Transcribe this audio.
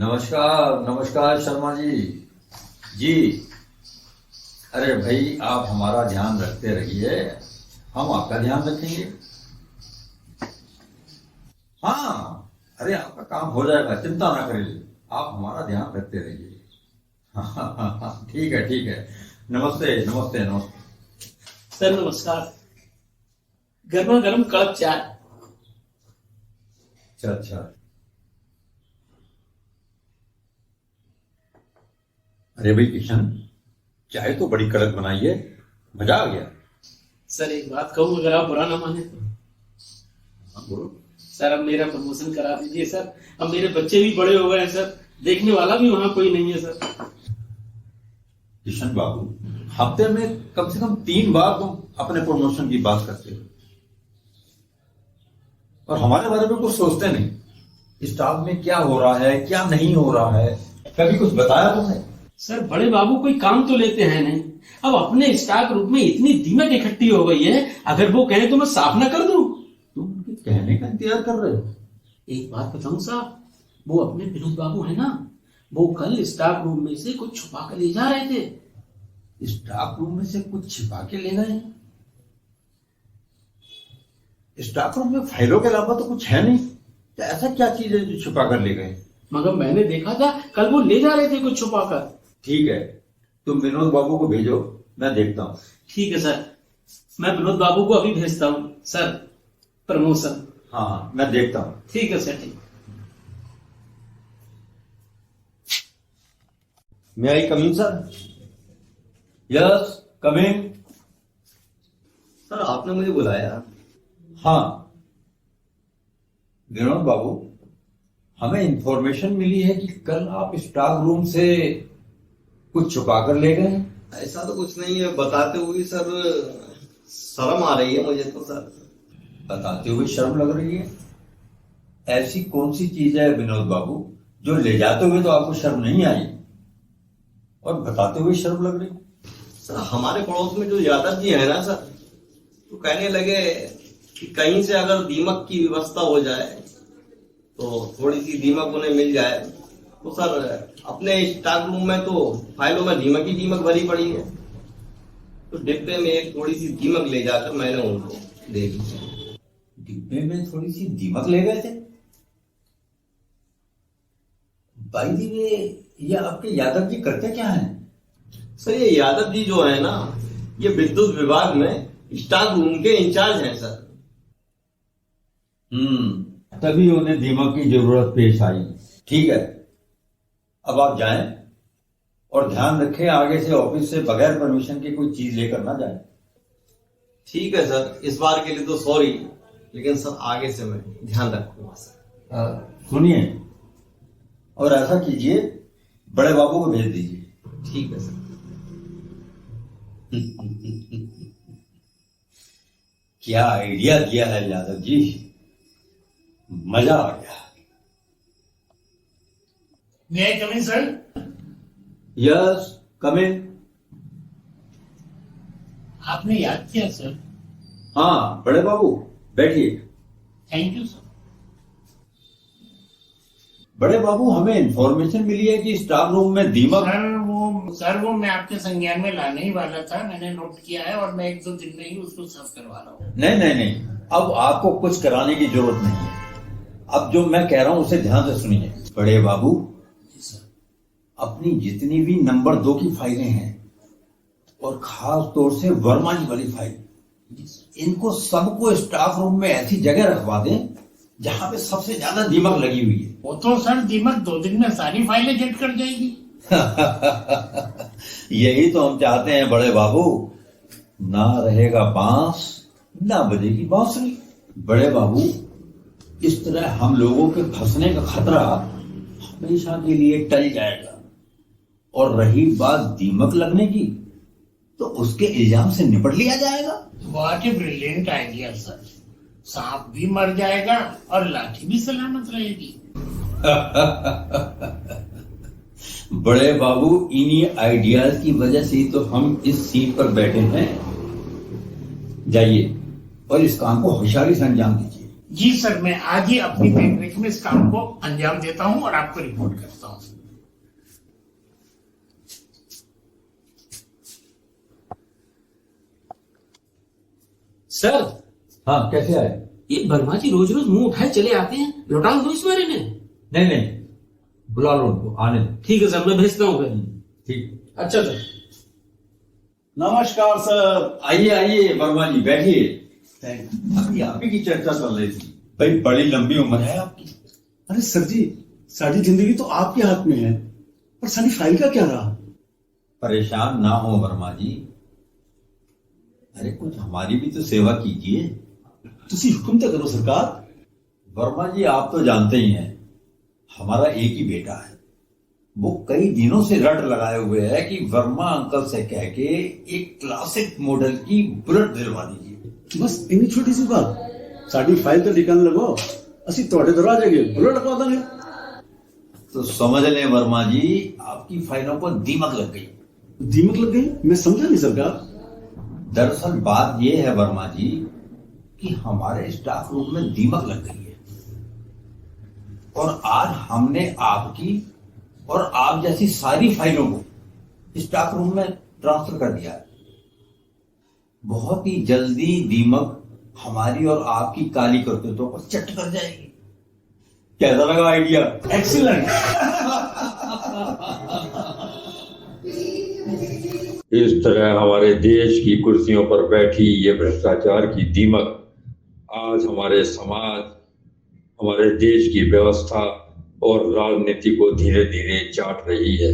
नमस्कार नमस्कार शर्मा जी। जी अरे भाई, आप हमारा ध्यान रखते रहिए, हम आपका ध्यान रखेंगे। हाँ, अरे आपका काम हो जाएगा, चिंता ना करिए, आप हमारा ध्यान रखते रहिए। हाँ, ठीक है ठीक है। नमस्ते नमस्ते नमस्ते। सर नमस्कार। गर्मा गर्म कड़क चाय। अच्छा अच्छा। अरे भाई किशन, चाय तो बड़ी कड़क बनाई है, मजा आ गया। सर एक बात कहूँ, अगर आप बुरा ना माने तो। हाँ, बोलो। सर अब मेरा प्रमोशन करा दीजिए सर। अब मेरे बच्चे भी बड़े हो गए हैं सर, देखने वाला भी वहां कोई नहीं है सर। किशन बाबू, हफ्ते में कम से कम 3 बार तुम अपने प्रमोशन की बात करते हो और हमारे बारे में कुछ सोचते नहीं। स्टाफ में क्या हो रहा है, क्या नहीं हो रहा है, कभी कुछ बताया तुमने? सर बड़े बाबू कोई काम तो लेते हैं नहीं। अब अपने स्टाफ ग्रुप में इतनी दीमक इकट्ठी हो गई है, अगर वो कहें तो मैं साफ ना कर दूं। तुम उनके कहने का इंतजार कर रहे हो? एक बात बताऊं साहब, वो अपने विनोद बाबू है ना, वो कल स्टाफ रूम में से कुछ छुपा कर ले जा रहे थे। स्टाफ रूम में से कुछ छिपा के ले गए? स्टाफ रूम में फाइलों के अलावा तो कुछ है नहीं, तो ऐसा क्या चीज है जो छुपा कर ले गए? मगर मैंने देखा था कल वो ले जा रहे थे कुछ छुपा कर। ठीक है, तुम विनोद बाबू को भेजो, मैं देखता हूँ। ठीक है सर, मैं विनोद बाबू को अभी भेजता हूँ सर। प्रमोशन। हाँ, मैं देखता हूँ। ठीक है सर, ठीक। मे आई कम इन सर? यस, कम इन। सर आपने मुझे बुलाया? हाँ विनोद बाबू, हमें इंफॉर्मेशन मिली है कि कल आप स्टाफ रूम से कुछ छुपा कर ले गए। ऐसा तो कुछ नहीं है, बताते हुए सर शर्म आ रही है मुझे तो सर। बताते हुए शर्म लग रही है? ऐसी कौन सी चीज है विनोद बाबू जो ले जाते हुए तो आपको शर्म नहीं आई और बताते हुए शर्म लग रही? सर हमारे पड़ोस में जो यादव जी है ना सर, तो कहने लगे कि कहीं से अगर दीमक की व्यवस्था हो जाए तो थोड़ी सी दीमक उन्हें मिल जाए। तो सर अपने स्टाफ रूम में तो फाइलों में दीमक ही दीमक भरी पड़ी है, तो डिब्बे में एक थोड़ी सी दीमक ले जाकर मैंने उनको दे दी। डिब्बे में थोड़ी सी दीमक ले गए थे? भाई जी, ये आपके यादव जी करते क्या हैं? सर ये यादव जी जो है ना, ये विद्युत विभाग में स्टाफ रूम के इंचार्ज हैं सर। तभी उन्हें दीमक की जरूरत पेश आई। ठीक है, अब आप जाएं और ध्यान रखें आगे से ऑफिस से बगैर परमिशन के कोई चीज लेकर ना जाए। ठीक है सर, इस बार के लिए तो सॉरी, लेकिन सर आगे से मैं ध्यान रखूंगा सर। सुनिए, और ऐसा कीजिए, बड़े बाबू को भेज दीजिए। ठीक है सर। क्या आइडिया दिया है यादव जी, मजा आ गया। May I come in, sir? Yes, come in. आपने याद किया सर। हाँ बड़े बाबू, बैठिए। Thank you sir. बड़े बाबू, हमें इंफॉर्मेशन मिली है कि स्टाफ रूम में दीमक। सर वो मैं आपके संज्ञान में लाने ही वाला था, मैंने नोट किया है और मैं 1-2 दिन में ही उसको साफ करवा रहा हूँ। नहीं नहीं नहीं, अब आपको कुछ कराने की जरूरत नहीं है। अब जो मैं कह रहा हूं उसे ध्यान से सुनिए। बड़े बाबू, अपनी जितनी भी नंबर 2 की फाइलें हैं और खास तौर से वर्मा जी वाली फाइल, इनको सबको स्टाफ रूम में ऐसी जगह रखवा दें जहां पे सबसे ज्यादा दीमक लगी हुई है। वो तो सर दीमक 2 दिन में सारी फाइलें जट कर जाएगी। यही तो हम चाहते हैं बड़े बाबू। ना रहेगा बांस, ना बजेगी बांसुरी। बड़े बाबू, इस तरह हम लोगों के फंसने का खतरा हमेशा के लिए टल जाएगा। और रही बात दीमक लगने की, तो उसके इल्जाम से निपट लिया जाएगा। What a brilliant idea sir. सांप भी मर जाएगा और लाठी भी सलामत रहेगी। बड़े बाबू, इन्हीं आइडियाज की वजह से तो हम इस सीट पर बैठे हैं। जाइए और इस काम को होशियारी से अंजाम दीजिए। जी सर, मैं आज ही अपनी देखरेख में इस काम को अंजाम देता हूं और आपको रिपोर्ट करता हूं। सर, हाँ, कैसे आए? ये वर्मा जी रोज रोज मुंह उठाए चले आते हैं, लौटा दो इस बारे में। नहीं नहीं, बुला लो उनको, आने दो। ठीक है सर, मैं भेजता हूँ फिर। ठीक। अच्छा सर। नमस्कार सर। आइए आइए वर्मा जी, बैठिए। थैंक अभी आप ही की चर्चा चल रही थी। भाई, बड़ी लंबी उम्र है आपकी। अरे सर जी, सारी जिंदगी तो आपके हाथ में है, पर सारी फाइल का क्या रहा? परेशान ना हो वर्मा जी, अरे कुछ हमारी भी तो सेवा कीजिए। तुसी हुक्म तो करो सरकार। वर्मा जी, आप तो जानते ही हैं, हमारा एक ही बेटा है। वो कई दिनों से रट लगाए हुए है कि वर्मा अंकल से कह के एक क्लासिक मॉडल की बुलेट दिलवा दीजिए। बस इतनी छोटी सी बात, साड़ी फाइल तो टिकन लगो, असि तोड़े दरवाजे के बुलेट लगवा देंगे। तो समझ लें वर्मा जी, आपकी फाइलों पर दीमक लग गई। दीमक लग गई? मैं समझा नहीं सरकार। दरअसल बात यह है वर्मा जी कि हमारे स्टाफ रूम में दीमक लग गई है, और आज हमने आपकी और आप जैसी सारी फाइलों को स्टाफ रूम में ट्रांसफर कर दिया है। बहुत ही जल्दी दीमक हमारी और आपकी काली करतूतों को चट कर जाएगी। कैसा लगा आइडिया? एक्सीलेंट। इस तरह हमारे देश की कुर्सियों पर बैठी ये भ्रष्टाचार की दीमक आज हमारे समाज, हमारे देश की व्यवस्था और राजनीति को धीरे धीरे चाट रही है।